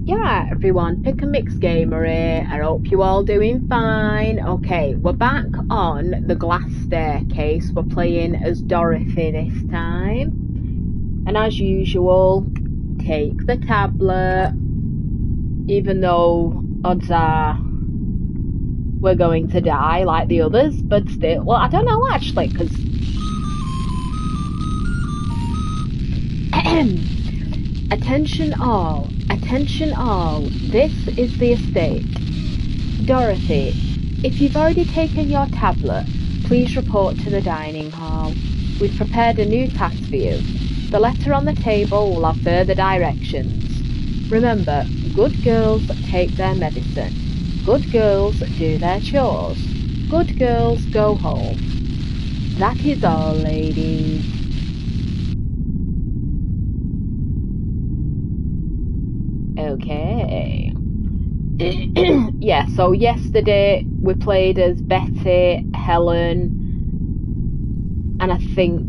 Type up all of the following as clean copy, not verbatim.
Yeah, everyone, PICK&MIX Gamer here. I hope you all doing fine. Okay, we're back on the glass staircase. We're playing as Dorothy this time. And as usual, take the tablet. Even though odds are we're going to die like the others, but still, well, I don't know actually, because attention all, this is the estate. Dorothy, if you've already taken your tablet, please report to the dining hall. We've prepared a new task for you. The letter on the table will have further directions. Remember, good girls take their medicine. Good girls do their chores. Good girls go home. That is all, ladies. Okay. Yeah, so yesterday we played as Betty, Helen, and I think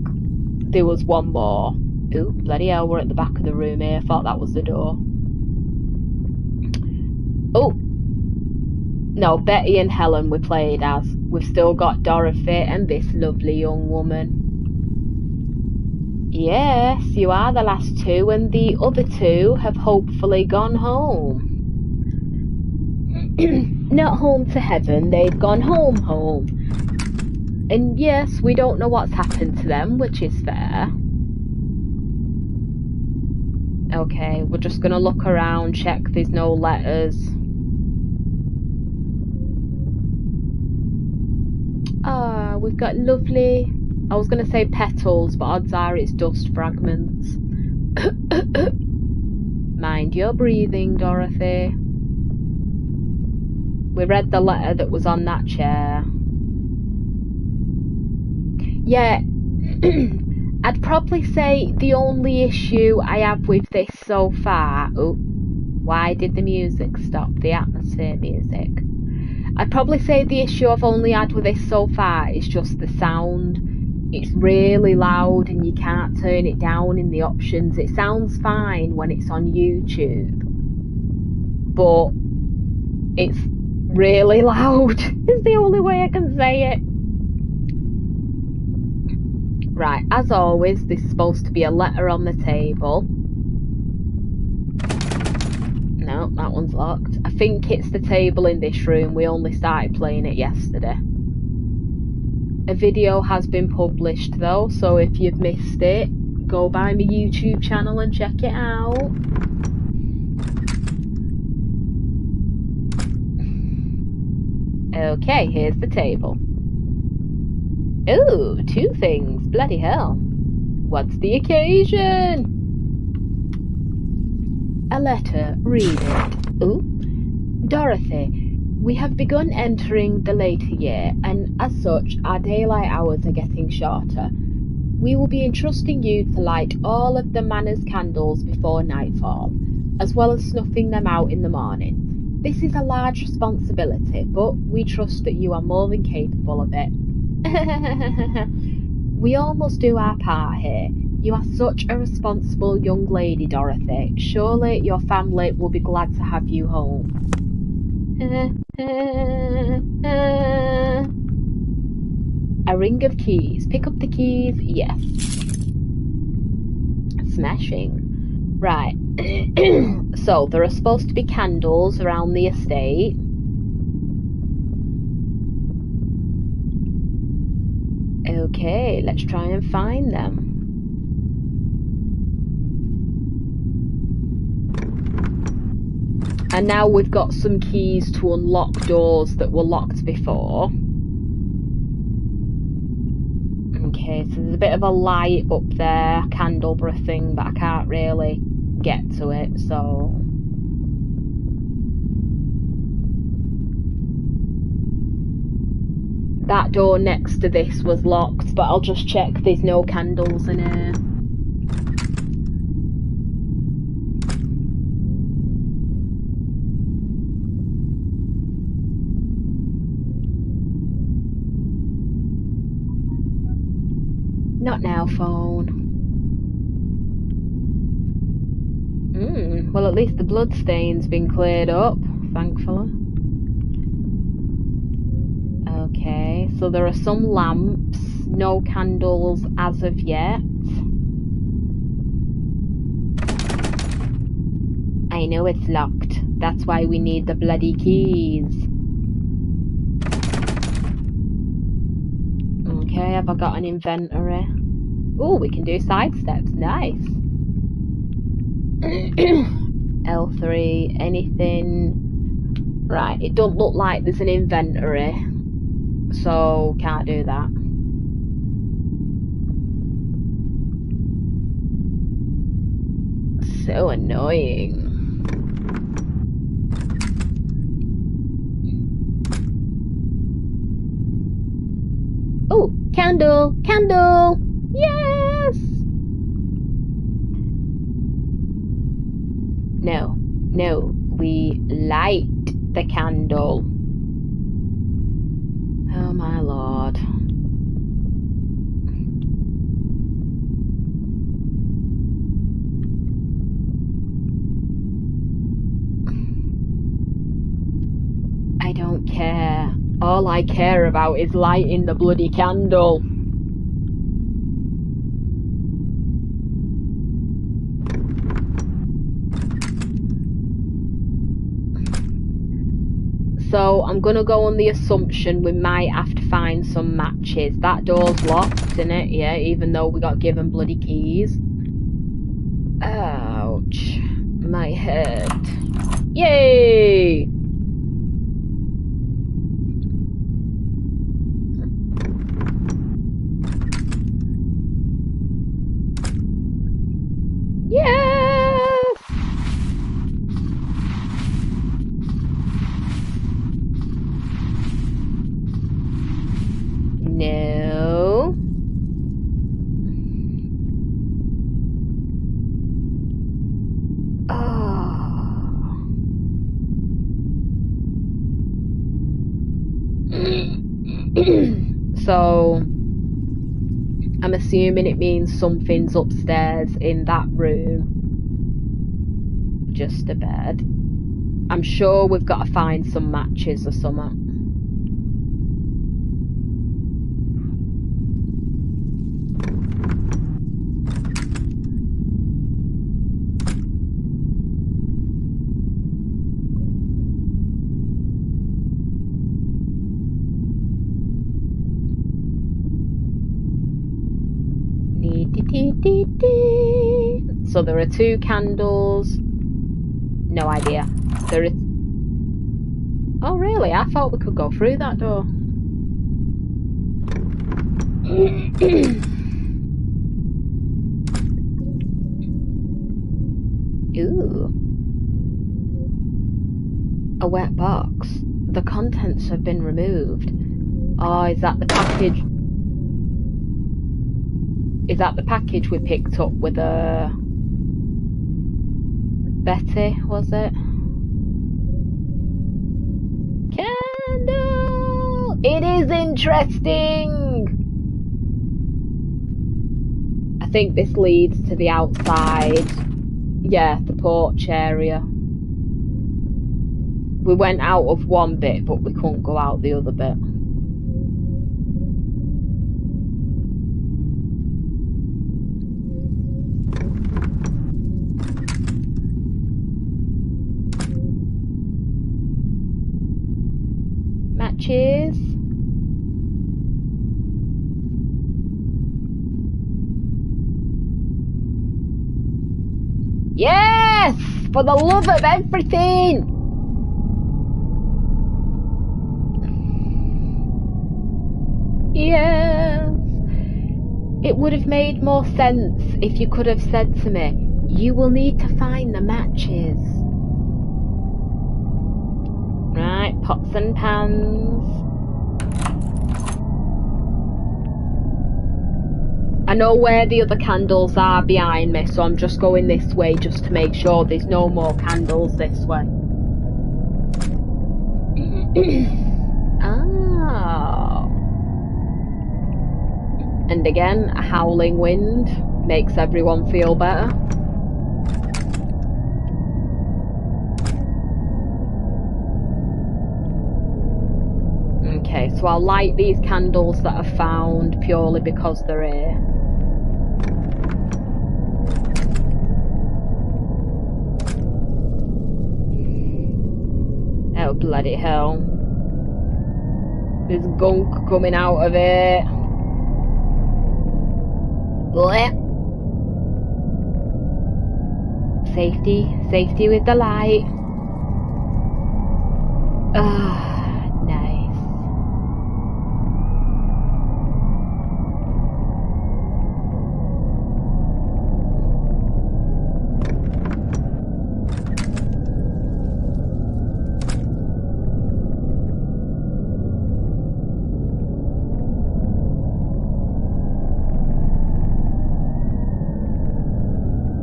there was one more. Ooh, bloody hell, we're at the back of the room here. I thought that was the door. Oh, no, Betty and Helen we played as. We've still got Dorothy and this lovely young woman. Yes, you are the last two, and the other two have hopefully gone home. Not home to heaven, they've gone home. And yes, we don't know what's happened to them, which is fair. Okay, we're just gonna look around, check there's no letters. Ah, we've got lovely... I was going to say petals, but odds are it's dust fragments. Mind your breathing, Dorothy. We read the letter that was on that chair. Yeah, I'd probably say the only issue I have with this so far... Oh, why did the music stop? The atmosphere music. I'd probably say the issue I've only had with this so far is just the sound. It's really loud and you can't turn it down in the options. It sounds fine when it's on YouTube, but it's really loud. Is the only way I can say it. Right, as always, there's supposed to be a letter on the table. No, that one's locked. I think it's the table in this room. We only started playing it yesterday. A video has been published though, so if you've missed it, go by my YouTube channel and check it out. Okay, here's the table. Ooh, two things, bloody hell. What's the occasion? A letter, read it. Ooh, Dorothy. We have begun entering the later year, and as such, our daylight hours are getting shorter. We will be entrusting you to light all of the manor's candles before nightfall, as well as snuffing them out in the morning. This is a large responsibility, but we trust that you are more than capable of it. We all must do our part here. You are such a responsible young lady, Dorothy. Surely your family will be glad to have you home. A ring of keys. Pick up the keys. Yes. Smashing. Right. So there are supposed to be candles around the estate. Okay, let's try and find them. And now we've got some keys to unlock doors that were locked before. Okay, so there's a bit of a light up there, Candelabra thing, but I can't really get to it, so... That door next to this was locked, but I'll just check there's no candles in here. Not now, phone. Well, at least the bloodstain's been cleared up, thankfully. Okay, so there are some lamps, no candles as of yet. I know it's locked. That's why we need the bloody keys. Okay, have I got an inventory? Oh, we can do side steps. Nice. L3, anything? Right, it don't look like there's an inventory, so can't do that. So annoying. Oh, candle! Candle! Yes! No, no, we light the candle. Oh my lord. I don't care. All I care about is lighting the bloody candle. So I'm gonna go on the assumption we might have to find some matches. That door's locked, isn't it? Yeah, even though we got given bloody keys. Ouch. My head. Yay! Yes! No. So I'm assuming it means something's upstairs in that room. Just a bed. I'm sure we've got to find some matches or something. So there are 2 candles. No idea. There is. Oh really? I thought we could go through that door. Ooh. A wet box. The contents have been removed. Oh, is that the package? Is that the package we picked up with Betty, was it? Candle! It is interesting! I think this leads to the outside. Yeah, the porch area. We went out of one bit, but we couldn't go out the other bit. Matches. Yes! For the love of everything! Yes! It would have made more sense if you could have said to me, you will need to find the matches. Right, pots and pans. I know where the other candles are behind me, so I'm just going this way just to make sure there's no more candles this way. Oh. And again, a howling wind makes everyone feel better. Okay, so I'll light these candles that I've found purely because they're here. Oh, bloody hell. There's gunk coming out of it. Blech. Safety with the light. Ah, nice.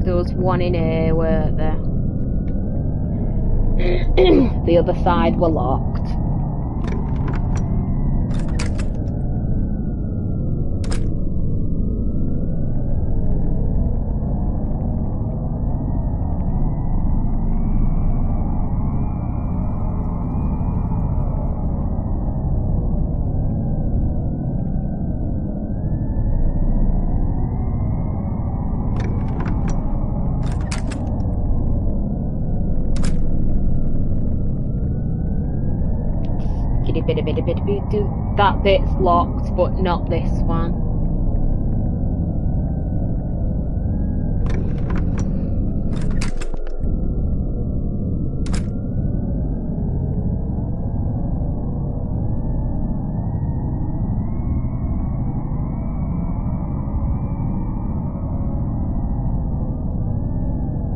There was one in here, weren't there? The other side were locked. That bit's locked, but not this one.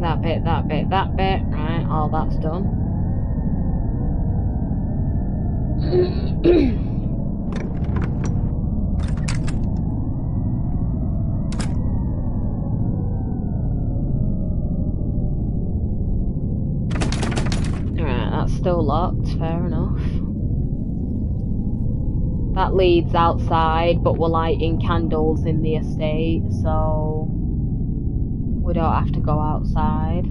That bit. Right, all that's done. Alright, that's still locked, fair enough. That leads outside, but we're lighting candles in the estate, so we don't have to go outside.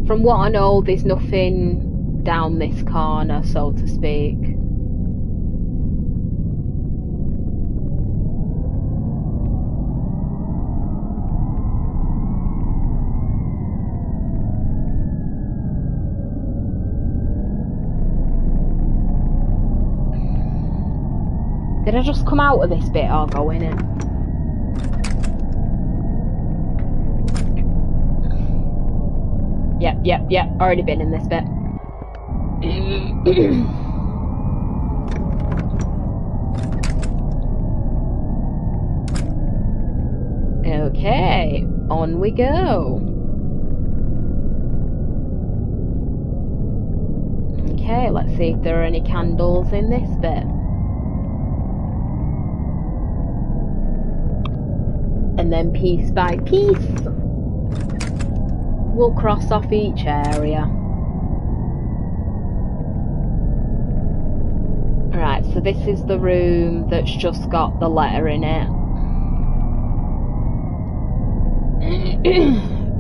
From what I know, there's nothing down this corner, so to speak. Did I just come out of this bit or go in it? Yep, already been in this bit. Okay, on we go. Okay, let's see if there are any candles in this bit. And then piece by piece, we'll cross off each area. Right, so this is the room that's just got the letter in it.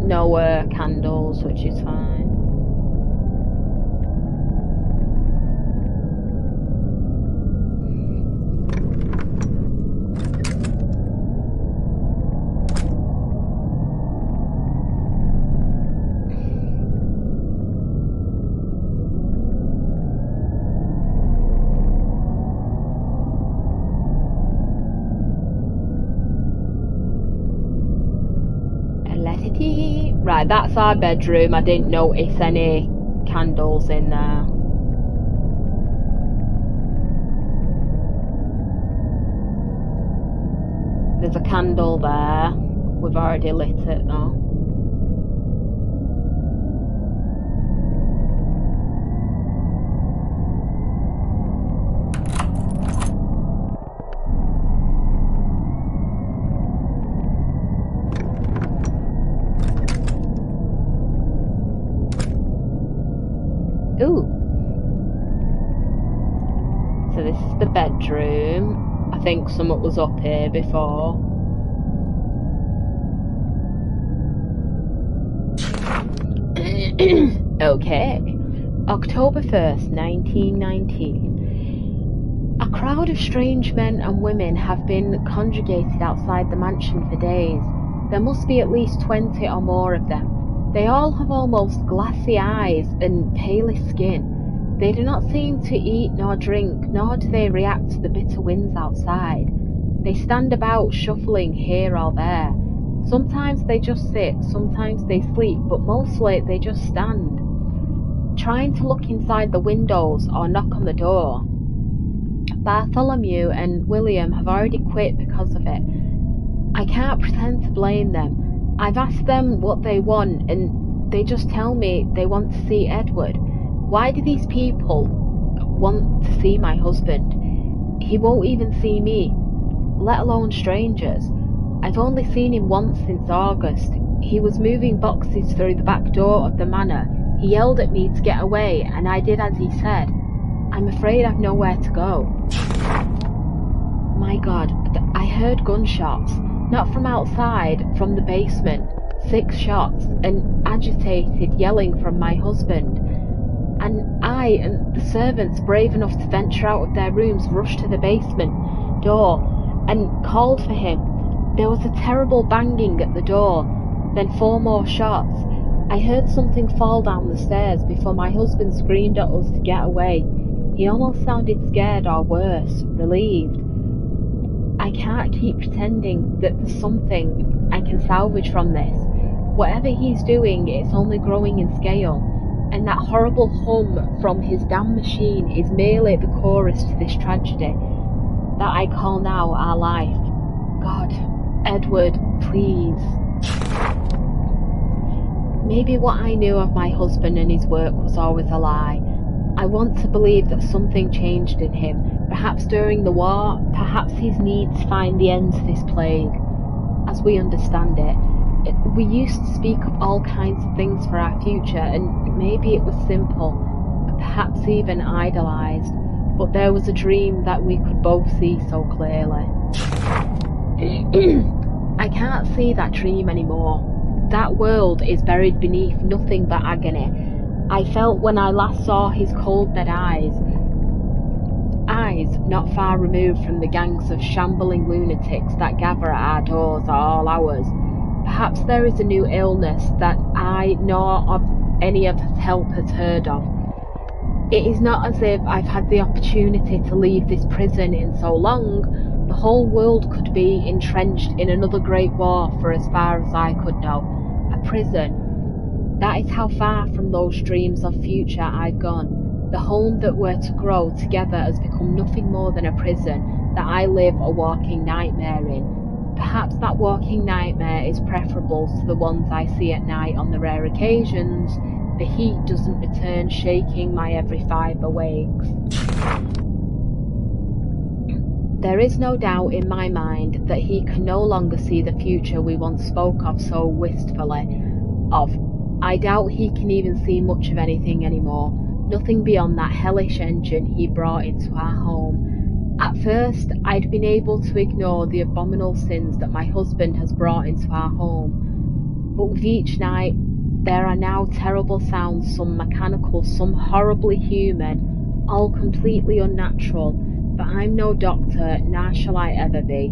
No candles, which is fine. Right, that's our bedroom. I didn't notice any candles in there. There's a candle there. We've already lit it though. Ooh. bedroom. I think something was up here before. Okay. October 1st, 1919. A crowd of strange men and women have been congregated outside the mansion for days. There must be at least 20 or more of them. They all have almost glassy eyes and palish skin. They do not seem to eat nor drink, nor do they react to the bitter winds outside. They stand about, shuffling here or there. Sometimes they just sit, sometimes they sleep, but mostly they just stand, trying to look inside the windows or knock on the door. Bartholomew and William have already quit because of it. I can't pretend to blame them. I've asked them what they want, and they just tell me they want to see Edward. Why do these people want to see my husband? He won't even see me, let alone strangers. I've only seen him once since August. He was moving boxes through the back door of the manor. He yelled at me to get away, and I did as he said. I'm afraid I've nowhere to go. My God, I heard gunshots. Not from outside, from the basement. 6 shots, and agitated yelling from my husband. And I and the servants, brave enough to venture out of their rooms, rushed to the basement door and called for him. There was a terrible banging at the door, then 4 more shots. I heard something fall down the stairs before my husband screamed at us to get away. He almost sounded scared or worse, relieved. I can't keep pretending that there's something I can salvage from this. Whatever he's doing, it's only growing in scale. And that horrible hum from his damn machine is merely the chorus to this tragedy that I call now our life. God, Edward, please. Maybe what I knew of my husband and his work was always a lie. I want to believe that something changed in him, perhaps during the war, perhaps his needs find the end to this plague. As we understand it, we used to speak of all kinds of things for our future, and maybe it was simple, perhaps even idolised, but there was a dream that we could both see so clearly. I can't see that dream anymore. That world is buried beneath nothing but agony. I felt when I last saw his cold dead eyes not far removed from the gangs of shambling lunatics that gather at our doors at all hours. Perhaps there is a new illness that I nor of any of his help has heard of. It is not as if I've had the opportunity to leave this prison in so long. The whole world could be entrenched in another great war for as far as I could know. A prison. That is how far from those dreams of future I've gone. The home that were to grow together has become nothing more than a prison that I live a walking nightmare in. Perhaps that walking nightmare is preferable to the ones I see at night on the rare occasions the heat doesn't return, shaking my every fibre wakes. There is no doubt in my mind that he can no longer see the future we once spoke of so wistfully of. I doubt he can even see much of anything anymore, nothing beyond that hellish engine he brought into our home. At first, I'd been able to ignore the abominable sins that my husband has brought into our home, but with each night, there are now terrible sounds, some mechanical, some horribly human, all completely unnatural, but I'm no doctor, nor shall I ever be,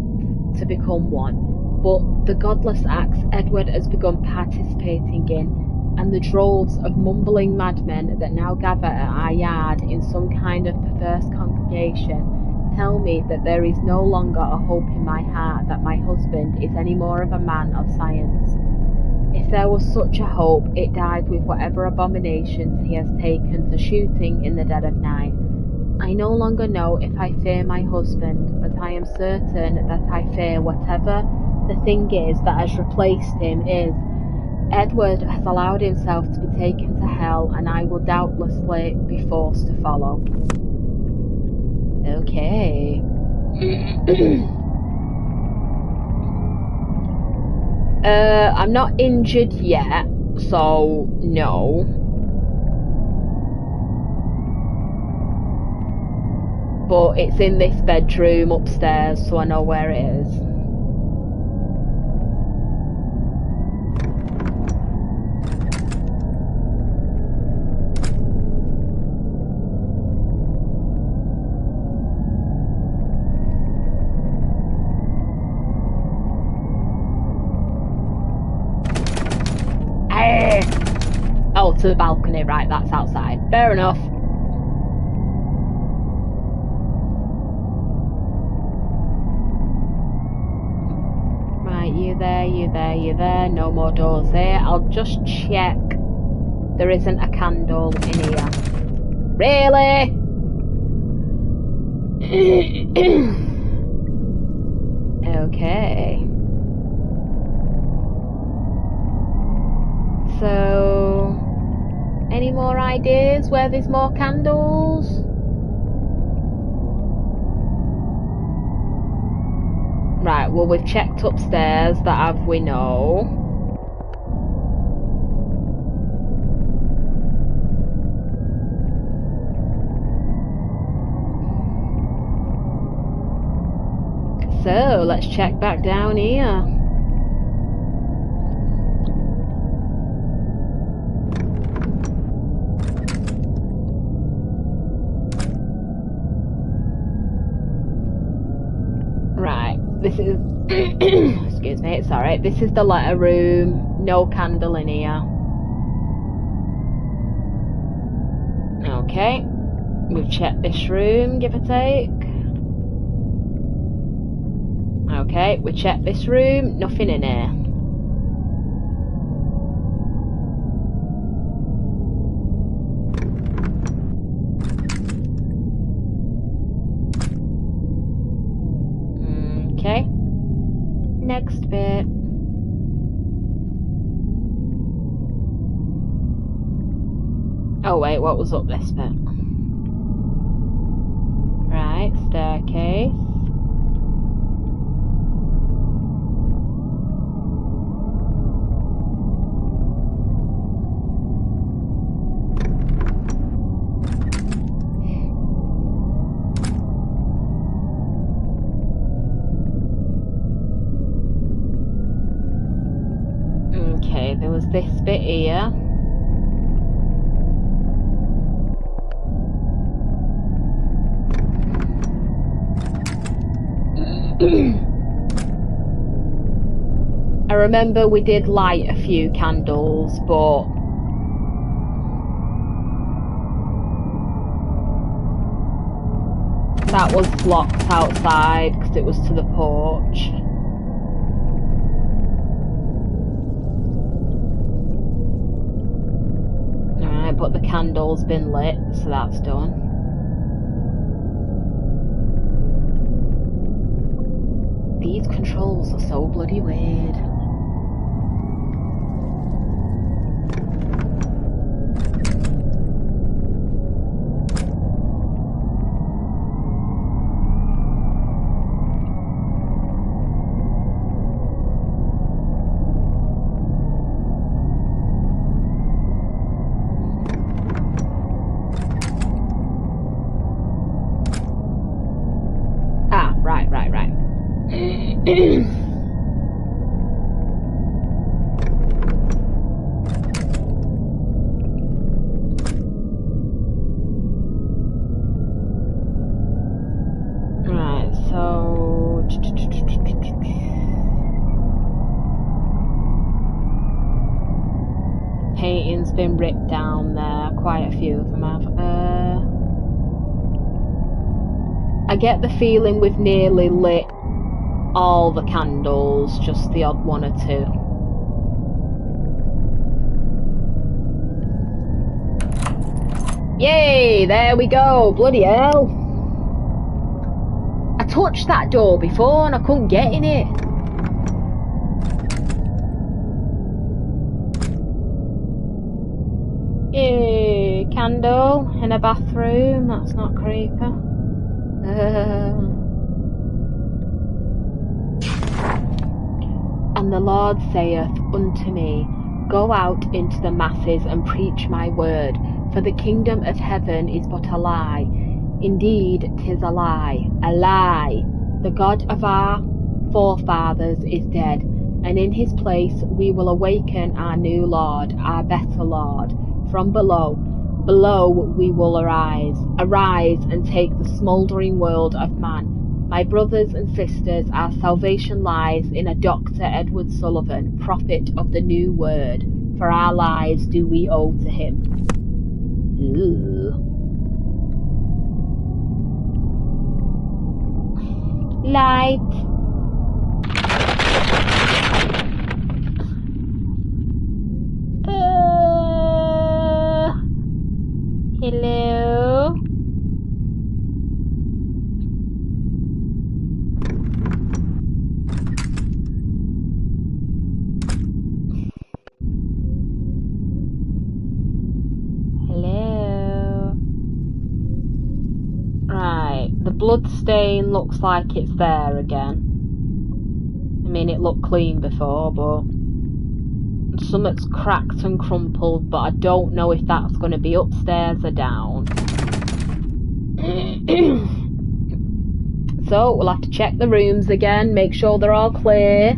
to become one. But the godless acts Edward has begun participating in, and the droves of mumbling madmen that now gather at our yard in some kind of perverse congregation, tell me that there is no longer a hope in my heart that my husband is any more of a man of science. If there was such a hope, it died with whatever abominations he has taken to shooting in the dead of night. I no longer know if I fear my husband, but I am certain that I fear whatever the thing is that has replaced him is. Edward has allowed himself to be taken to hell, and I will doubtlessly be forced to follow. Okay. I'm not injured yet, so no. but it's in this bedroom upstairs, so I know where it is. Oh, to the balcony, right, that's outside. Fair enough. Right, you there, no more doors here. I'll just check there isn't a candle in here. Really? Okay. So, any more ideas where there's more candles? Right, well, we've checked upstairs, that have we know. So, let's check back down here. Right, this is excuse me, sorry, this is the letter room. No candle in here. Okay, we've checked this room, give or take. Okay, we checked this room, nothing in here. Okay, next bit. Oh wait, what was up this bit? Right, staircase. Okay, there was this bit here. I remember we did light a few candles, but that was locked outside because it was to the porch. Alright, but the candle's been lit, so that's done. These controls are so bloody weird. Ah, right. Right, so painting's been ripped down there, quite a few of them have. I get the feeling we've nearly lit all the candles, just the odd one or two. Yay, there we go, bloody hell. I touched that door before and I couldn't get in it. Yay, candle in a bathroom, that's not creepy. And the Lord saith unto me, Go out into the masses and preach my word, for the kingdom of heaven is but a lie Indeed, 'tis a lie, a lie. The God of our forefathers is dead, and in his place we will awaken our new Lord, our better Lord. From below we will arise and take the smouldering world of man. My brothers and sisters, our salvation lies in a Dr. Edward Sullivan, prophet of the new word, for our lives do we owe to him. Ooh. Light. Hello? Hello? Right, the blood stain looks like it's there again. I mean, it looked clean before, but something's cracked and crumpled, but I don't know if that's going to be upstairs or down. So we'll have to check the rooms again, make sure they're all clear.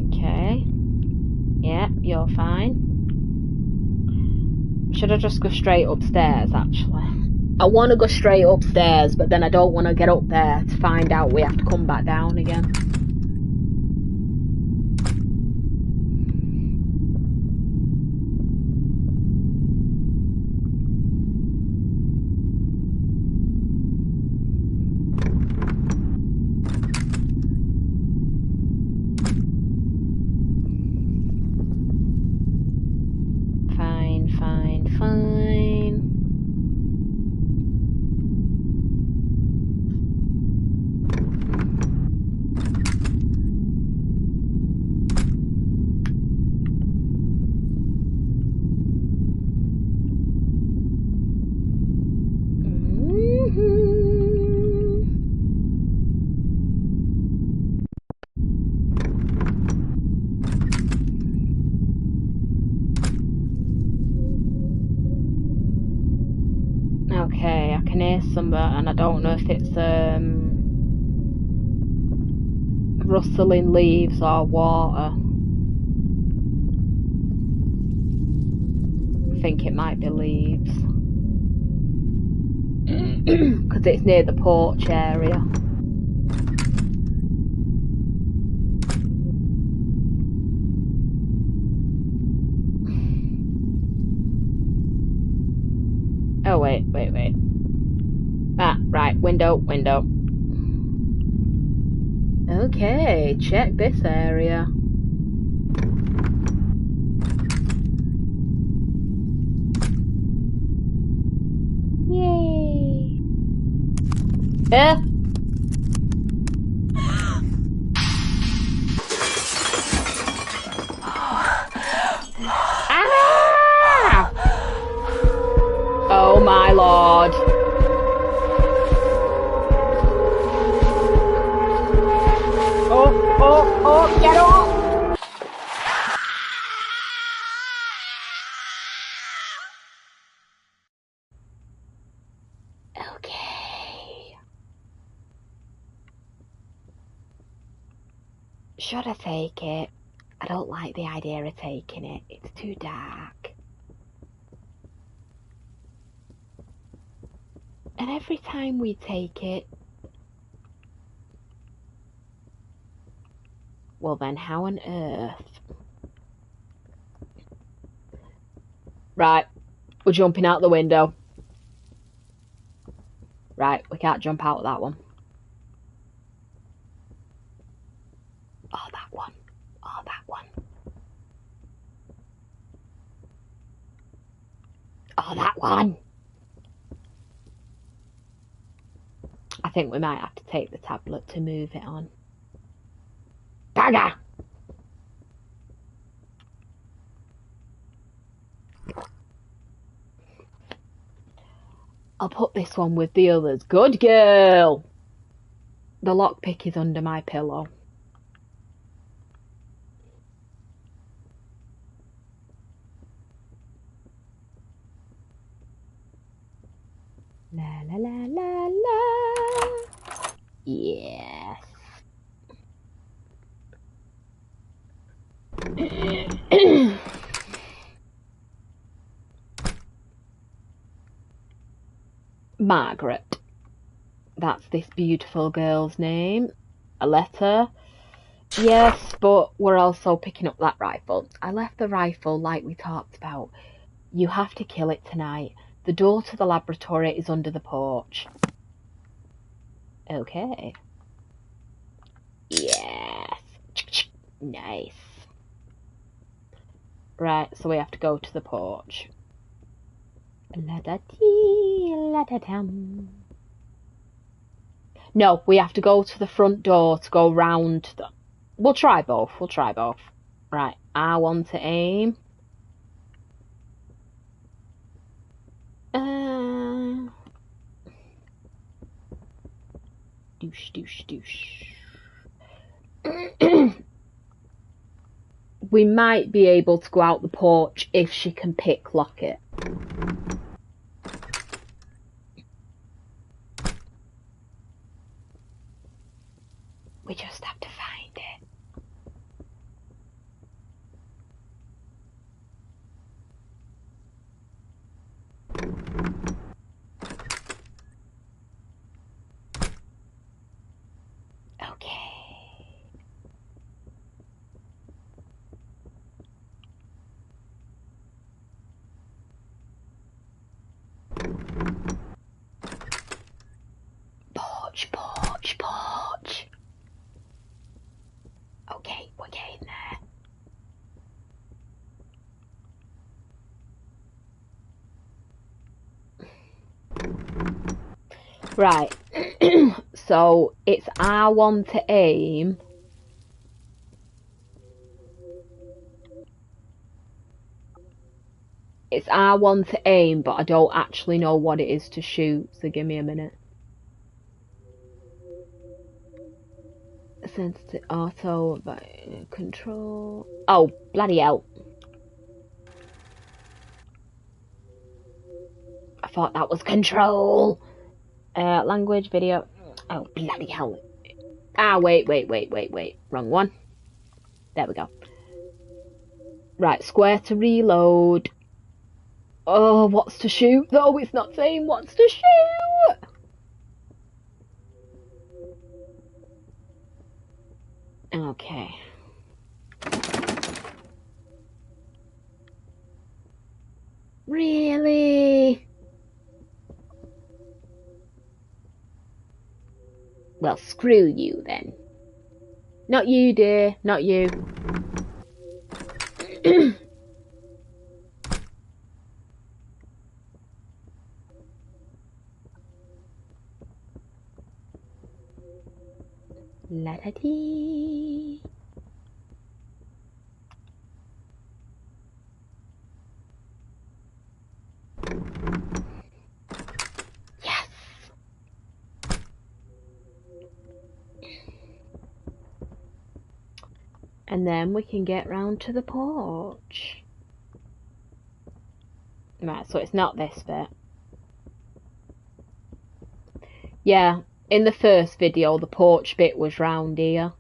Okay. Yeah, you're fine. Should I just go straight upstairs, actually? I want to go straight upstairs, but then I don't want to get up there to find out we have to come back down again. Fine. Okay, I can hear something, and I don't know if it's rustling leaves or water. I think it might be leaves. Because it's near the porch area. Oh, wait. Ah, right, window. Okay, check this area. Yay! Ah! Oh my lord. Oh, get off! Okay. Should I take it? I don't like the idea of taking it. It's too dark. And every time we take it, well then how on earth? Right, we're jumping out the window. Right, we can't jump out of that one. Oh, that one. Oh, that one. Oh, that one. I think we might have to take the tablet to move it on. Dagger! I'll put this one with the others. Good girl! The lockpick is under my pillow. La la la la la. Yes. Margret. That's this beautiful girl's name. A letter. Yes, but we're also picking up that rifle. I left the rifle like we talked about. You have to kill it tonight. The door to the laboratory is under the porch. Okay. Yes. Nice. Right, so we have to go to the porch. La-da-dee, la-da-dum. No, we have to go to the front door to go round the... We'll try both. Right, I want to aim. Douche, douche, douche. We might be able to go out the porch if she can pick-lock it. We just have to find it. Okay. Porch, porch, porch. Okay, we're getting there. Right. So it's R1 to aim. It's R1 to aim, but I don't actually know what it is to shoot, so give me a minute. Sensitive auto by control. Oh, bloody hell. I thought that was control. Language, video. Oh, bloody hell. Ah, wait. Wrong one. There we go. Right, square to reload. Oh, what's to shoot? Though it's not saying what's to shoot. Okay. Really? Well, screw you then. Not you, dear. Not you. La-da-dee. Yes. And then we can get round to the porch. Right, so it's not this bit. Yeah, in the first video, the porch bit was round here.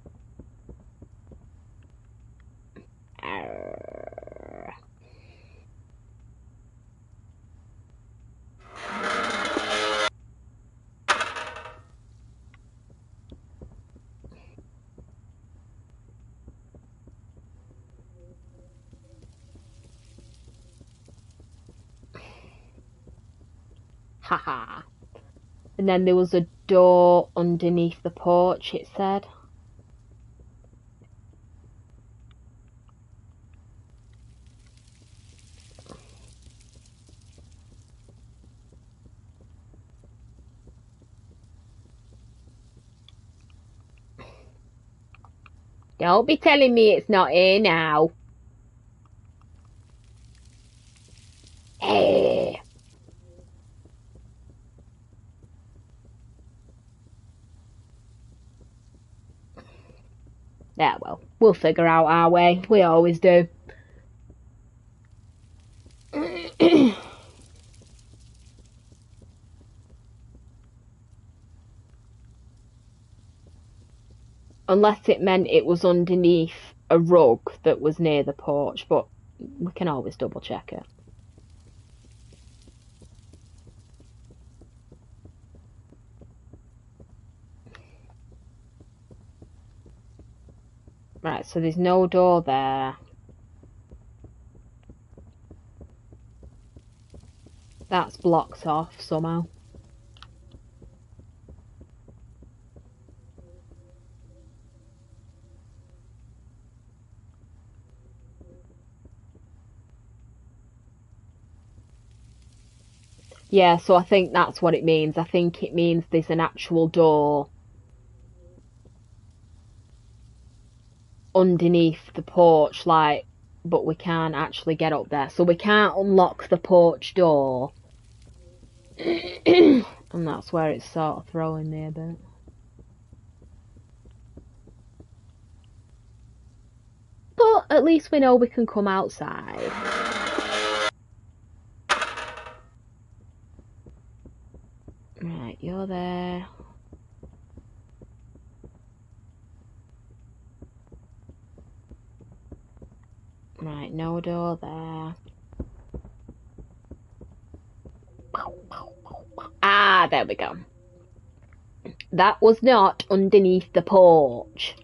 Haha. And then there was a door underneath the porch, it said. Don't be telling me it's not here now. Hey. Yeah, well, we'll figure out our way. We always do. Unless it meant it was underneath a rug that was near the porch, but we can always double check it. Right, so there's no door there. That's blocked off somehow. Yeah, so I think that's what it means. I think it means there's an actual door underneath the porch, like, but we can't actually get up there. So we can't unlock the porch door. And that's where it's sort of throwing me a bit. But at least we know we can come outside. Right, you're there. Right, no door there. Ah, there we go. That was not underneath the porch.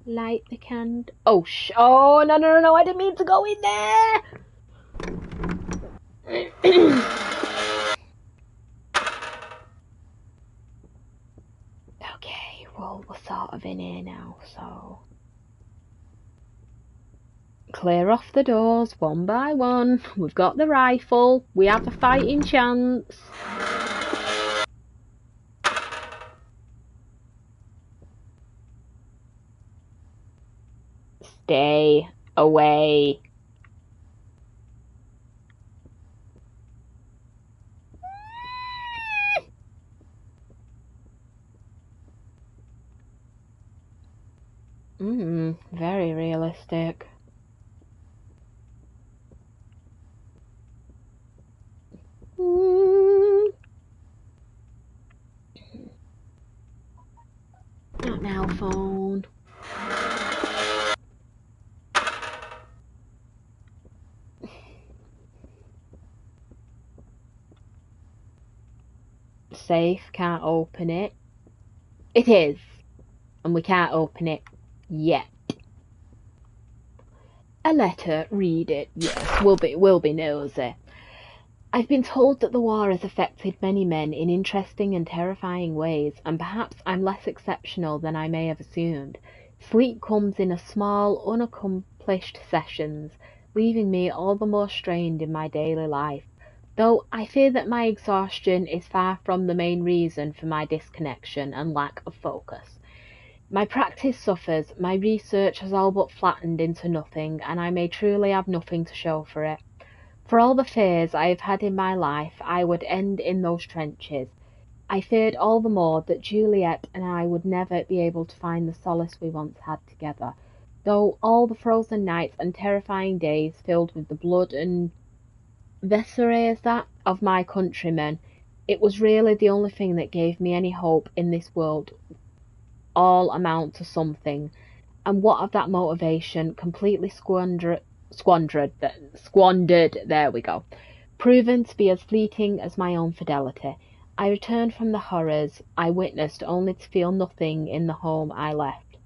Light the candle. Oh, oh, no, I didn't mean to go in there. Okay, well, we're sort of in here now, so... Clear off the doors one by one. We've got the rifle. We have a fighting chance. Stay away. Very realistic. Not now, phone. Safe, can't open it. It is. And we can't open it yet. A letter, read it. Yes, we'll be nosy. I've been told that the war has affected many men in interesting and terrifying ways, and perhaps I'm less exceptional than I may have assumed. Sleep comes in a small, unaccomplished sessions, leaving me all the more strained in my daily life, though I fear that my exhaustion is far from the main reason for my disconnection and lack of focus. My practice suffers, my research has all but flattened into nothing, and I may truly have nothing to show for it. For all the fears I have had in my life, I would end in those trenches. I feared all the more that Juliet and I would never be able to find the solace we once had together, though all the frozen nights and terrifying days filled with the blood and viscera of my countrymen, it was really the only thing that gave me any hope in this world. All amount to something, and what of that motivation completely squandered, there we go, proven to be as fleeting as my own fidelity. I returned from the horrors I witnessed only to feel nothing in the home I left,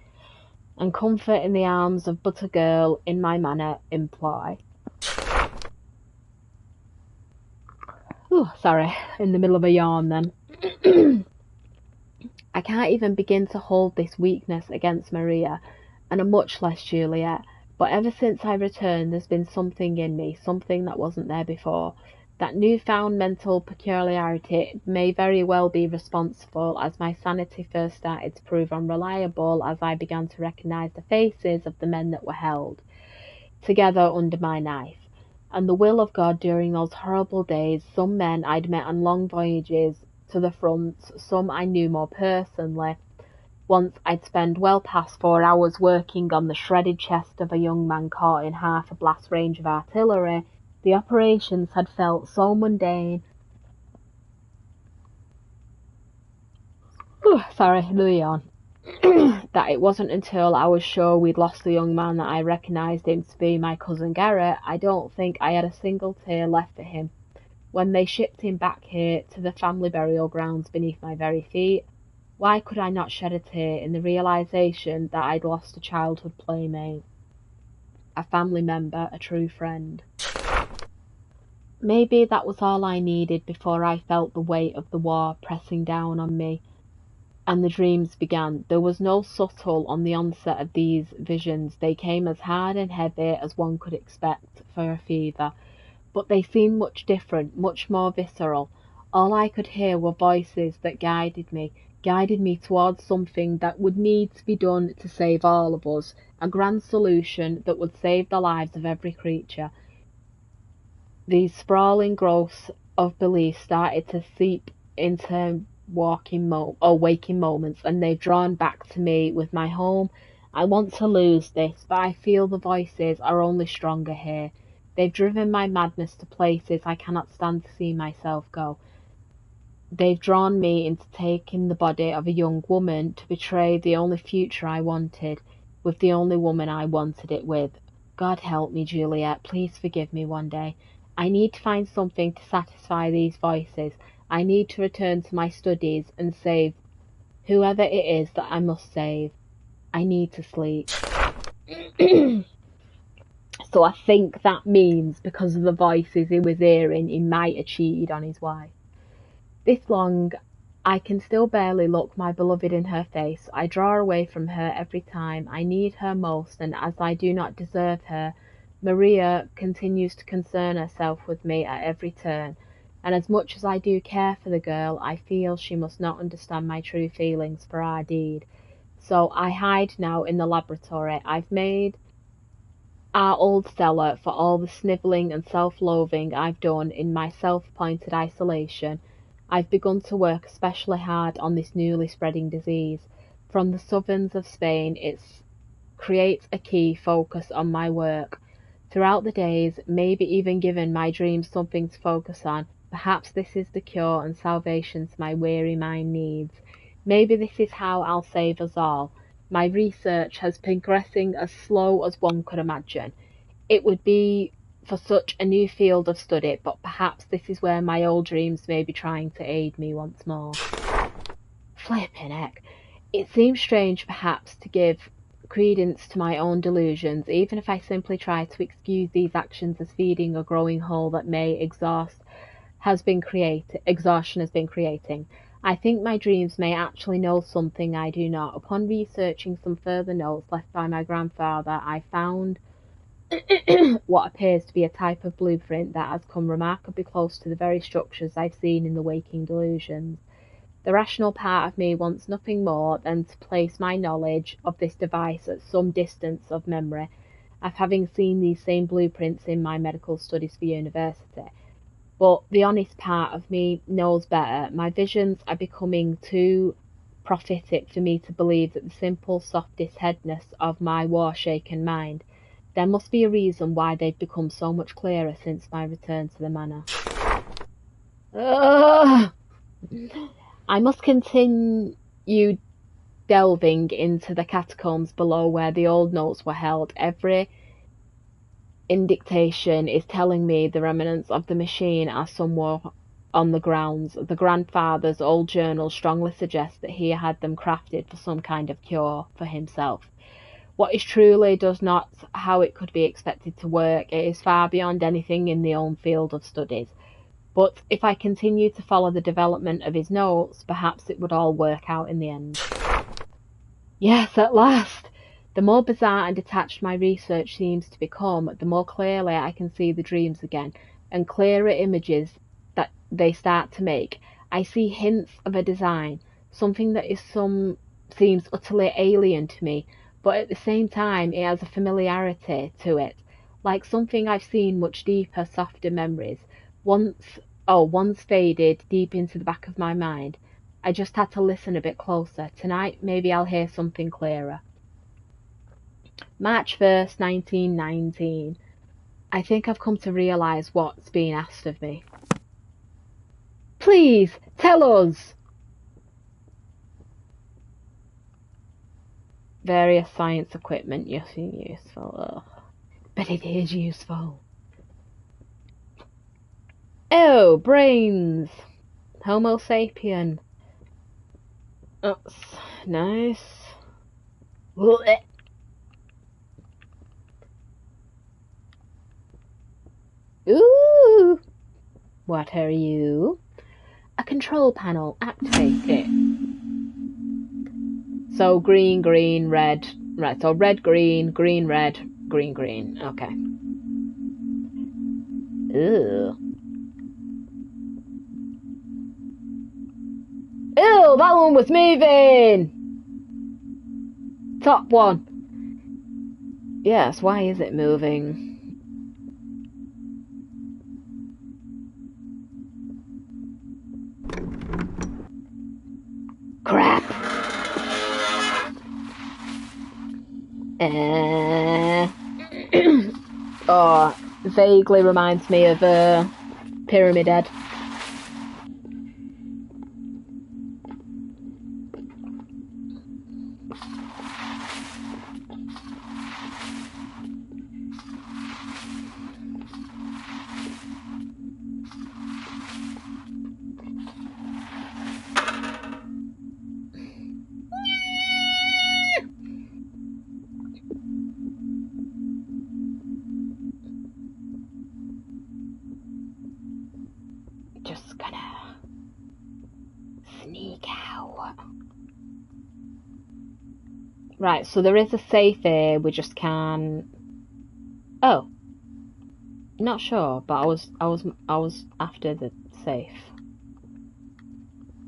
and comfort in the arms of but a girl in my manner imply. Oh, sorry, in the middle of a yawn then. I can't even begin to hold this weakness against Maria, and much less Juliet, but ever since I returned there's been something in me, something that wasn't there before. That newfound mental peculiarity may very well be responsible, as my sanity first started to prove unreliable as I began to recognise the faces of the men that were held together under my knife, and the will of God during those horrible days. Some men I'd met on long voyages to the front, some I knew more personally, Once I'd spend well past 4 hours working on the shredded chest of a young man caught in half a blast range of artillery. The operations had felt so mundane. Sorry, the yawn. That it wasn't until I was sure we'd lost the young man that I recognised him to be my cousin Garrett. I don't think I had a single tear left for him when they shipped him back here to the family burial grounds beneath my very feet. Why could I not shed a tear in the realisation that I'd lost a childhood playmate, a family member, a true friend? Maybe that was all I needed before I felt the weight of the war pressing down on me, and the dreams began. There was no subtle on the onset of these visions. They came as hard and heavy as one could expect for a fever, but they seemed much different, much more visceral. All I could hear were voices that guided me towards something that would need to be done to save all of us, a grand solution that would save the lives of every creature. These sprawling growths of belief started to seep into waking moments, and they've drawn back to me with my home. I want to lose this, but I feel the voices are only stronger here. They've driven my madness to places I cannot stand to see myself go. They've drawn me into taking the body of a young woman to betray the only future I wanted, with the only woman I wanted it with. God help me, Juliet, please forgive me one day. I need to find something to satisfy these voices. I need to return to my studies and save whoever it is that I must save. I need to sleep. So I think that means because of the voices he was hearing, he might have cheated on his wife. This long, I can still barely look my beloved in her face. I draw away from her every time I need her most, and as I do not deserve her, Maria continues to concern herself with me at every turn, and as much as I do care for the girl, I feel she must not understand my true feelings for our deed. So I hide now in the laboratory. I've made our old cellar for all the snivelling and self-loathing I've done in my self-appointed isolation. I've begun to work especially hard on this newly spreading disease. From the southerns of Spain, it creates a key focus on my work. Throughout the days, maybe even giving my dreams something to focus on, perhaps this is the cure and salvation my weary mind needs. Maybe this is how I'll save us all. My research has been progressing as slow as one could imagine. It would be for such a new field of study, but perhaps this is where my old dreams may be trying to aid me once more. Flippin' heck. It seems strange perhaps to give credence to my own delusions, even if I simply try to excuse these actions as feeding a growing hole that exhaustion has been creating. I think my dreams may actually know something I do not. Upon researching some further notes left by my grandfather, I found what appears to be a type of blueprint that has come remarkably close to the very structures I've seen in the waking delusions. The rational part of me wants nothing more than to place my knowledge of this device at some distance of memory, of having seen these same blueprints in my medical studies for university. But the honest part of me knows better. My visions are becoming too prophetic for me to believe that the simple softest headness of my war-shaken mind. There must be a reason why they've become so much clearer since my return to the manor. I must continue delving into the catacombs below where the old notes were held. Every indication is telling me the remnants of the machine are somewhere on the grounds. The grandfather's old journal strongly suggests that he had them crafted for some kind of cure for himself. What is truly does not how it could be expected to work. It is far beyond anything in the own field of studies. But if I continue to follow the development of his notes, perhaps it would all work out in the end. Yes, at last! The more bizarre and detached my research seems to become, the more clearly I can see the dreams again, and clearer images that they start to make. I see hints of a design, something that seems utterly alien to me, but at the same time it has a familiarity to it, like something I've seen much deeper, softer memories. Once faded deep into the back of my mind. I just had to listen a bit closer. Tonight, maybe I'll hear something clearer. March 1st, 1919. I think I've come to realise what's being asked of me. Please, tell us! Various science equipment, you see, useful. Ugh. But it is useful. Oh, brains! Homo sapien. That's nice. Blech. Ooh! What are you? A control panel. Activate it. So green, green, red. Right, so red, green, red, green, green. Okay. Ew. Ew, that one was moving! Top one. Yes, why is it moving? Crap! Oh, vaguely reminds me of Pyramid Head. Just gonna sneak out. Right, so there is a safe here, we just can't... Oh. Not sure, but I was after the safe.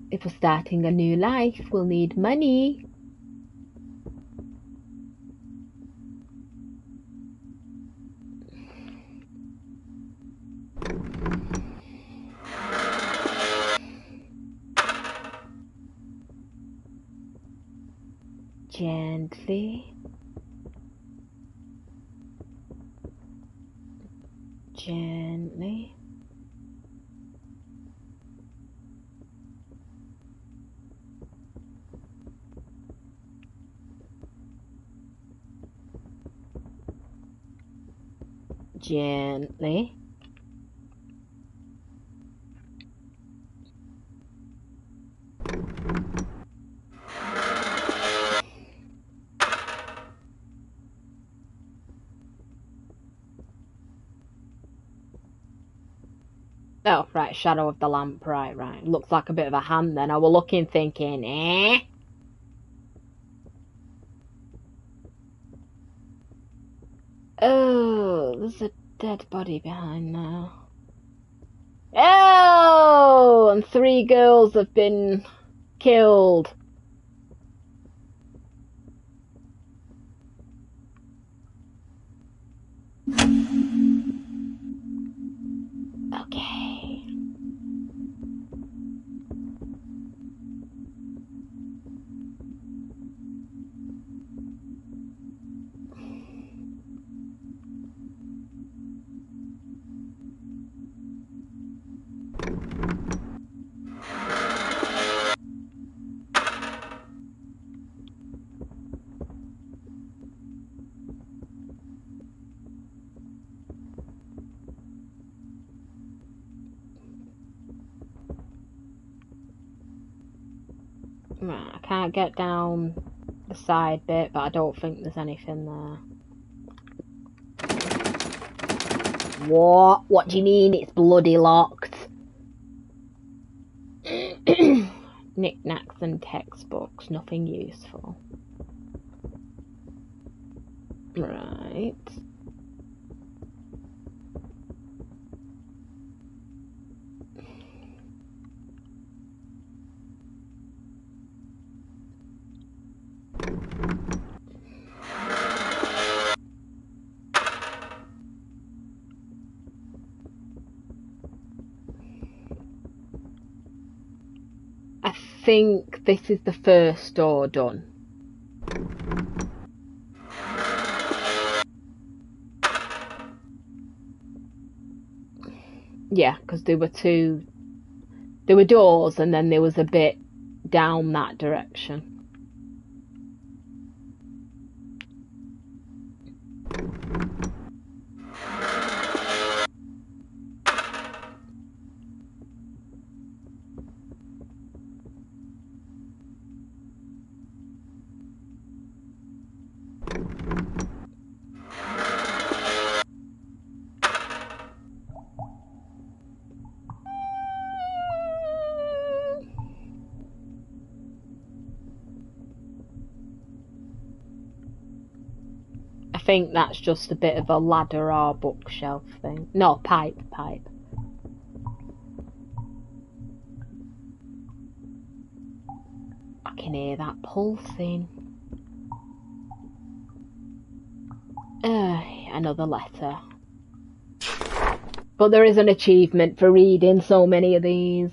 If we're starting a new life, we'll need money. Gently. Gently. Gently. Oh, right, shadow of the lamp, right. Looks like a bit of a hand then. I was looking thinking, eh? Oh, there's a dead body behind now. Oh, and 3 girls have been killed. Okay. Right, I can't get down the side bit, but I don't think there's anything there. What? What do you mean it's bloody locked? Knickknacks and textbooks, nothing useful. Right. I think this is the first door done. Yeah, because there were doors and then there was a bit down that direction. I think that's just a bit of a ladder or bookshelf thing. No, pipe. I can hear that pulsing. Another letter. But there is an achievement for reading so many of these.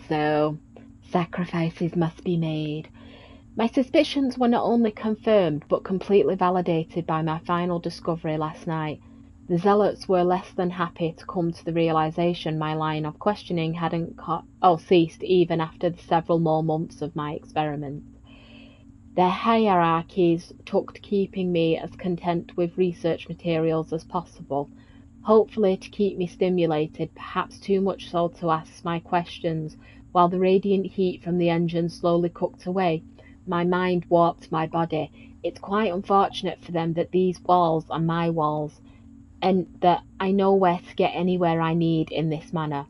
So, sacrifices must be made. My suspicions were not only confirmed but completely validated by my final discovery last night. The zealots were less than happy to come to the realisation my line of questioning hadn't ceased even after the several more months of my experiments. Their hierarchies took to keeping me as content with research materials as possible, hopefully to keep me stimulated, perhaps too much so to ask my questions, while the radiant heat from the engine slowly cooked away. My mind warped my body. It's quite unfortunate for them that these walls are my walls, and that I know where to get anywhere I need in this manner.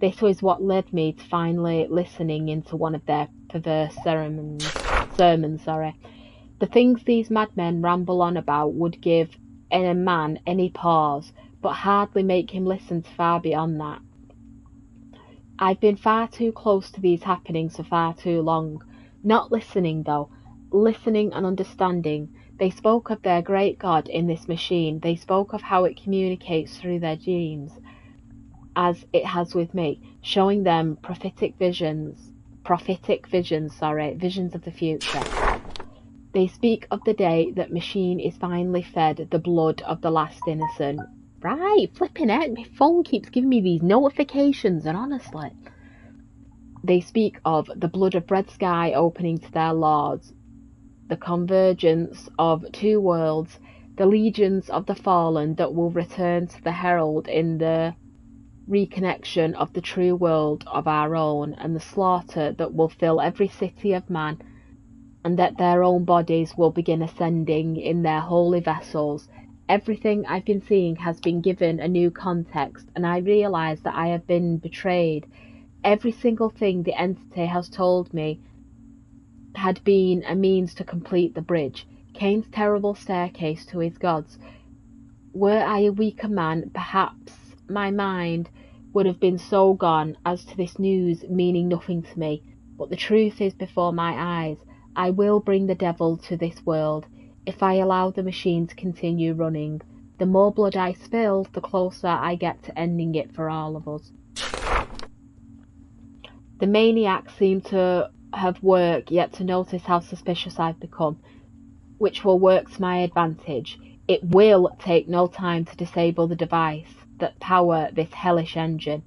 This was what led me to finally listening into one of their perverse sermons. The things these madmen ramble on about would give a man any pause, but hardly make him listen to far beyond that. I've been far too close to these happenings for far too long. Not listening, though. Listening and understanding. They spoke of their great God in this machine. They spoke of how it communicates through their genes, as it has with me, showing them visions of the future. They speak of the day that machine is finally fed the blood of the last innocent. Right, flipping it, my phone keeps giving me these notifications, and honestly. They speak of the blood of red sky opening to their lords, the convergence of two worlds, the legions of the fallen that will return to the herald in the reconnection of the true world of our own, and the slaughter that will fill every city of man, and that their own bodies will begin ascending in their holy vessels. Everything I've been seeing has been given a new context, and I realise that I have been betrayed. Every single thing the entity has told me had been a means to complete the bridge, Cain's terrible staircase to his gods. Were I a weaker man, perhaps my mind would have been so gone as to this news meaning nothing to me, but the truth is before my eyes. I will bring the devil to this world, if I allow the machine to continue running. The more blood I spill, the closer I get to ending it for all of us. The maniacs seem to have worked yet to notice how suspicious I've become, which will work to my advantage. It will take no time to disable the device that power this hellish engine,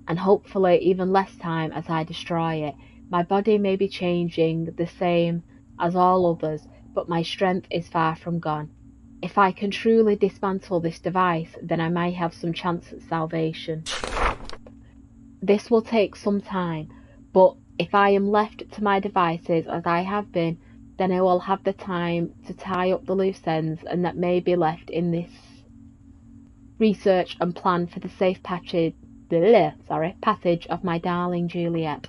and hopefully even less time as I destroy it. My body may be changing the same as all others, but my strength is far from gone. If I can truly dismantle this device, then I may have some chance at salvation. This will take some time, but if I am left to my devices as I have been, then I will have the time to tie up the loose ends, and that may be left in this research and plan for the safe passage of my darling Juliet.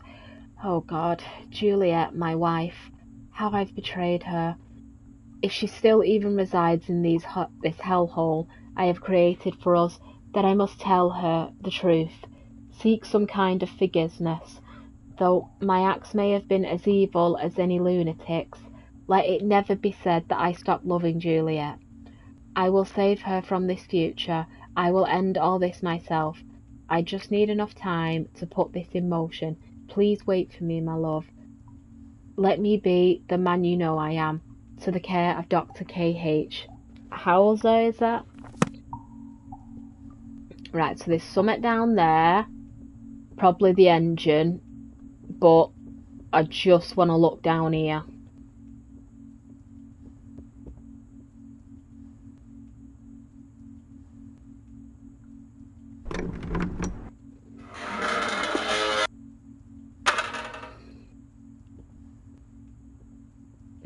Oh God, Juliet, my wife, how I've betrayed her. If she still even resides in this hellhole I have created for us, then I must tell her the truth, seek some kind of forgiveness. Though my acts may have been as evil as any lunatic's, let it never be said that I stopped loving Juliet. I will save her from this future. I will end all this myself. I just need enough time to put this in motion. Please wait for me, my love. Let me be the man you know I am. To the care of Dr. K.H. Hauser, is that? Right, so there's summit down there. Probably the engine. But I just want to look down here.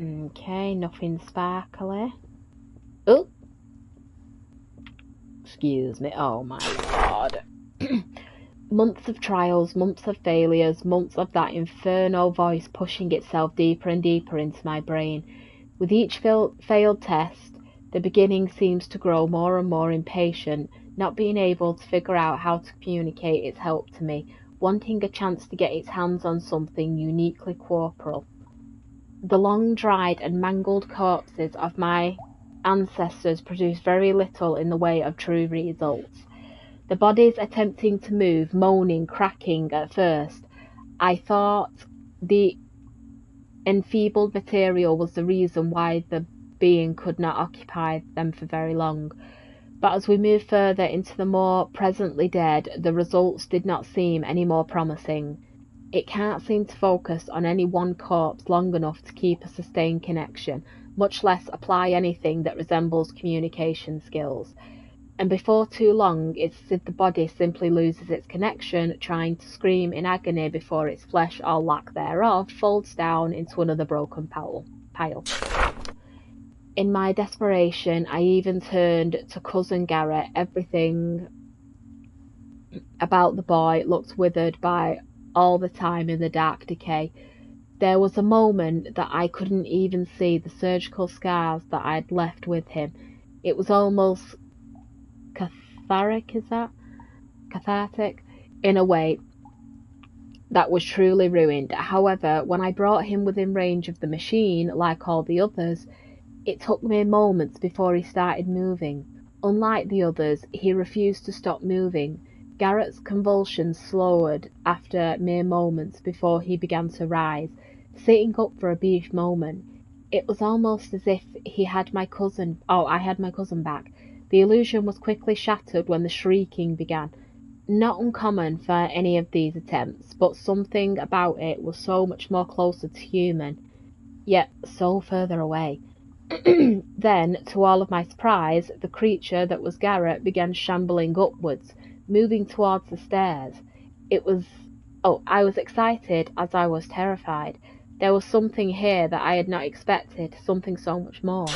Okay, nothing sparkly. Oh! Excuse me, oh my lord. Months of trials, months of failures, months of that inferno voice pushing itself deeper and deeper into my brain. With each failed test, the beginning seems to grow more and more impatient, not being able to figure out how to communicate its help to me, wanting a chance to get its hands on something uniquely corporal. The long-dried and mangled corpses of my ancestors produce very little in the way of true results. The bodies attempting to move, moaning, cracking at first. I thought the enfeebled material was the reason why the being could not occupy them for very long. But as we moved further into the more presently dead, the results did not seem any more promising. It can't seem to focus on any one corpse long enough to keep a sustained connection, much less apply anything that resembles communication skills. And before too long, it's as if the body simply loses its connection, trying to scream in agony before its flesh, or lack thereof, folds down into another broken pile. In my desperation, I even turned to Cousin Garrett. Everything about the boy looked withered by all the time in the dark decay. There was a moment that I couldn't even see the surgical scars that I'd left with him. It was almost cathartic, cathartic, in a way that was truly ruined. However, when I brought him within range of the machine, like all the others, it took me moments before he started moving. Unlike the others, he refused to stop moving. Garrett's convulsions slowed after mere moments before he began to rise, sitting up for a brief moment. It was almost as if I had my cousin back. The illusion was quickly shattered when the shrieking began. Not uncommon for any of these attempts, but something about it was so much more closer to human, yet so further away. Then, to all of my surprise, the creature that was Garrett began shambling upwards, moving towards the stairs. I was excited as I was terrified. There was something here that I had not expected, something so much more.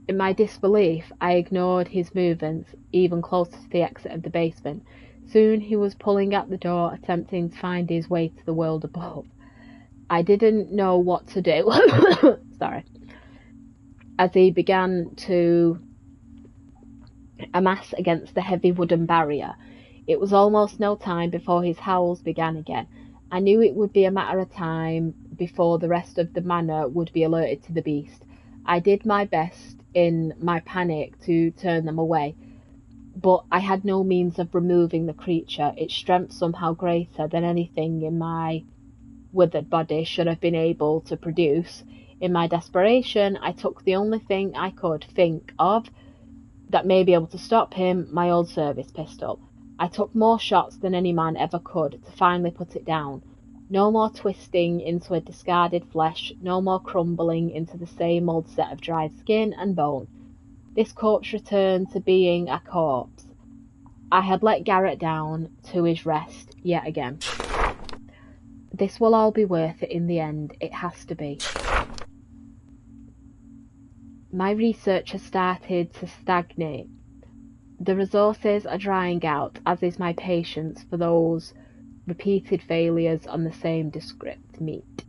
In my disbelief, I ignored his movements, even closer to the exit of the basement. Soon he was pulling at the door, attempting to find his way to the world above. I didn't know what to do. Sorry. As he began to amass against the heavy wooden barrier, it was almost no time before his howls began again. I knew it would be a matter of time before the rest of the manor would be alerted to the beast. I did my best in my panic to turn them away, but I had no means of removing the creature, its strength somehow greater than anything in my withered body should have been able to produce. In my desperation, I took the only thing I could think of that may be able to stop him, my old service pistol. I took more shots than any man ever could to finally put it down. No more twisting into a discarded flesh, no more crumbling into the same old set of dried skin and bone. This corpse returned to being a corpse. I had let Garrett down to his rest yet again. This will all be worth it in the end. It has to be. My research has started to stagnate. The resources are drying out, as is my patience for those repeated failures on the same descript meat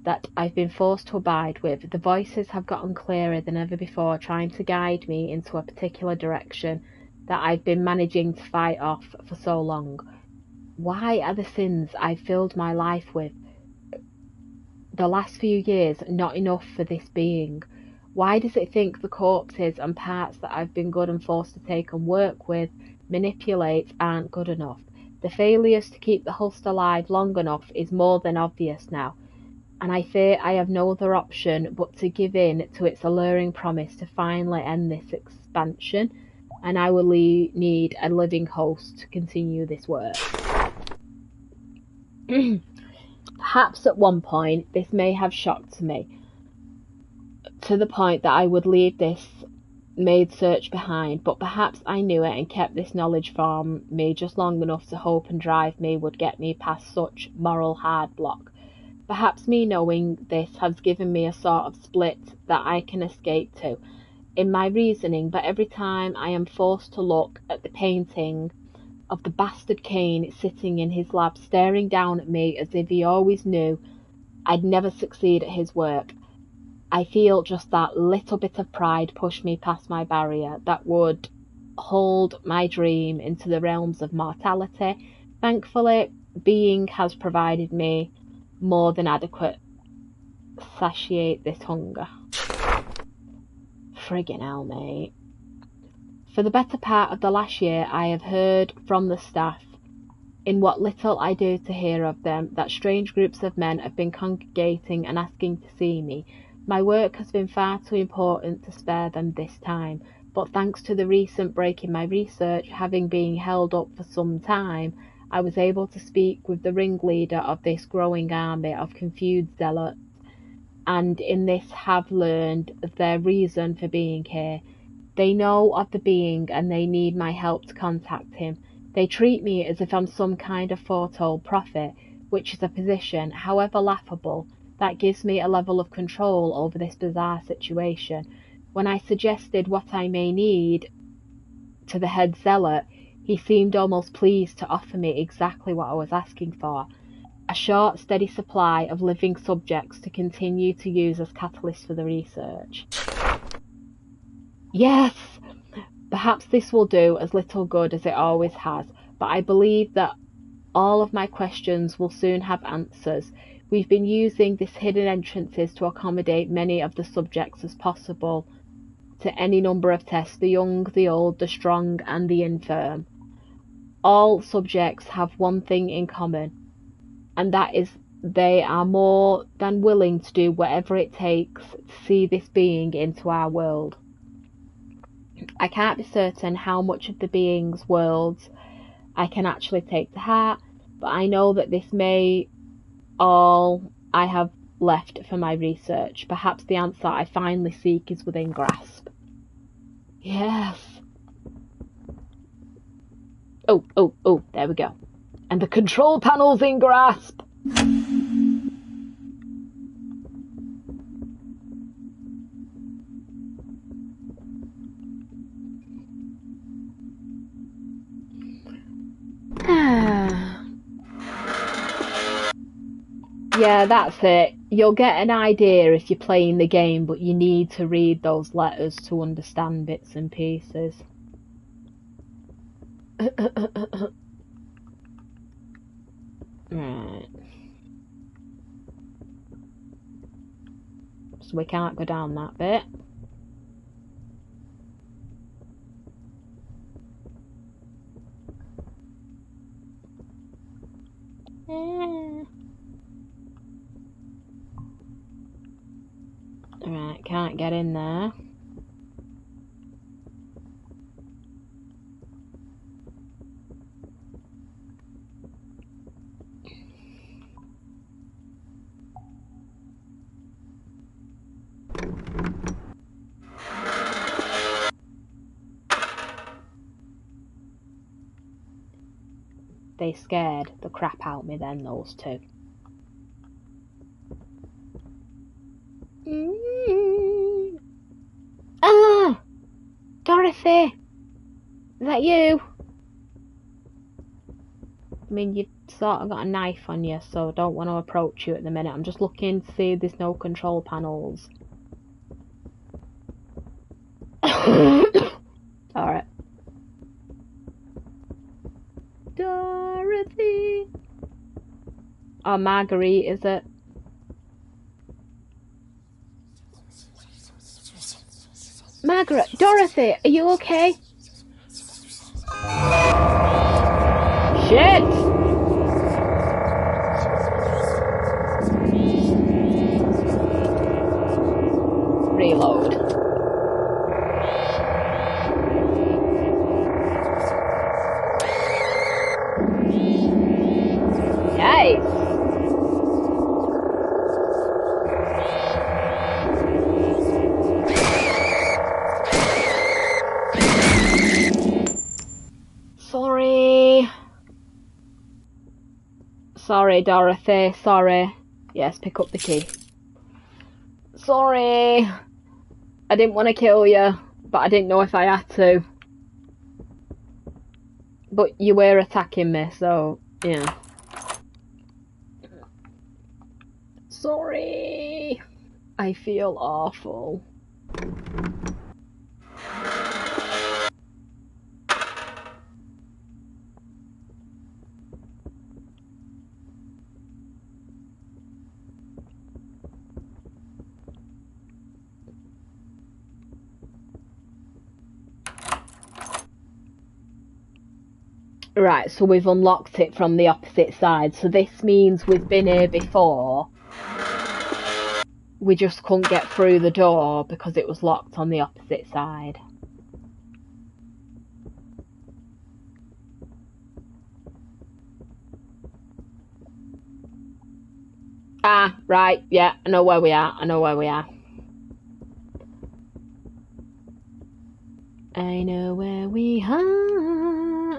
that I've been forced to abide with. The voices have gotten clearer than ever before, trying to guide me into a particular direction that I've been managing to fight off for so long. Why are the sins I've filled my life with the last few years not enough for this being? Why does it think the corpses and parts that I've been good and forced to take and work with, manipulate, aren't good enough? The failures to keep the Hulst alive long enough is more than obvious now, and I fear I have no other option but to give in to its alluring promise to finally end this expansion, and I will need a living host to continue this work. Perhaps at one point this may have shocked me, to the point that I would leave this maid search behind, but perhaps I knew it and kept this knowledge from me just long enough to hope and drive me would get me past such moral hard block. Perhaps me knowing this has given me a sort of split that I can escape to in my reasoning, but every time I am forced to look at the painting of the bastard Cain sitting in his lab staring down at me as if he always knew I'd never succeed at his work, I feel just that little bit of pride push me past my barrier that would hold my dream into the realms of mortality. Thankfully, being has provided me more than adequate satiate this hunger. Friggin' hell, mate. For the better part of the last year, I have heard from the staff, in what little I do to hear of them, that strange groups of men have been congregating and asking to see me. My work has been far too important to spare them this time, but thanks to the recent break in my research having been held up for some time, I was able to speak with the ringleader of this growing army of confused zealots, and in this have learned their reason for being here. They know of the being and they need my help to contact him. They treat me as if I'm some kind of foretold prophet, which is a position, however laughable, that gives me a level of control over this bizarre situation. When I suggested what I may need to the head zealot, he seemed almost pleased to offer me exactly what I was asking for, a short, steady supply of living subjects to continue to use as catalysts for the research. Yes! Perhaps this will do as little good as it always has, but I believe that all of my questions will soon have answers. We've been using these hidden entrances to accommodate many of the subjects as possible to any number of tests, the young, the old, the strong, and the infirm. All subjects have one thing in common, and that is they are more than willing to do whatever it takes to see this being into our world. I can't be certain how much of the being's worlds I can actually take to heart, but I know that this may all I have left for my research. Perhaps the answer I finally seek is within grasp. Yes. Oh, there we go. And the control panel's in grasp. Yeah, that's it. You'll get an idea if you're playing the game, but you need to read those letters to understand bits and pieces. Right. So we can't go down that bit. Alright, can't get in there. They scared the crap out of me then, those two. Ah! Dorothy! Is that you? I mean, you've sort of got a knife on you, so I don't want to approach you at the minute. I'm just looking to see if there's no control panels. Alright. Dorothy! Oh, Margret, is it? Margret, Dorothy, are you okay? Shit! Reload. Nice. Sorry. Sorry, Dorothy. Sorry. Yes, pick up the key. Sorry. I didn't want to kill you, but I didn't know if I had to. But you were attacking me, so, yeah. Sorry. I feel awful. Right, so we've unlocked it from the opposite side. So this means we've been here before. We just couldn't get through the door because it was locked on the opposite side. Ah, right, yeah, I know where we are. I know where we are. I know where we are.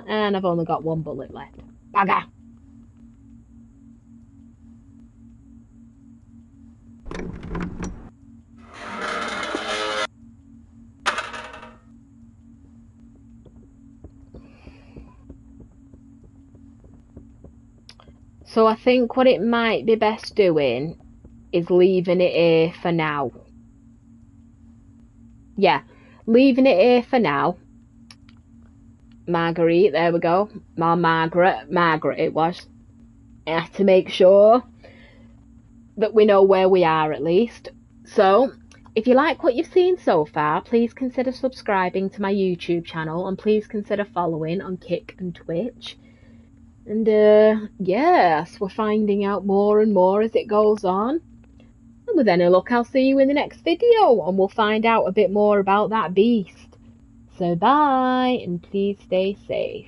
And I've only got one bullet left. Bugger! So I think what it might be best doing is leaving it here for now. Yeah, leaving it here for now. Marguerite, there we go. Margret it was. I have to make sure that we know where we are at least. So, if you like what you've seen so far, please consider subscribing to my YouTube channel and please consider following on Kick and Twitch. And yes, we're finding out more and more as it goes on. And with any luck, I'll see you in the next video and we'll find out a bit more about that beast. So bye, and please stay safe.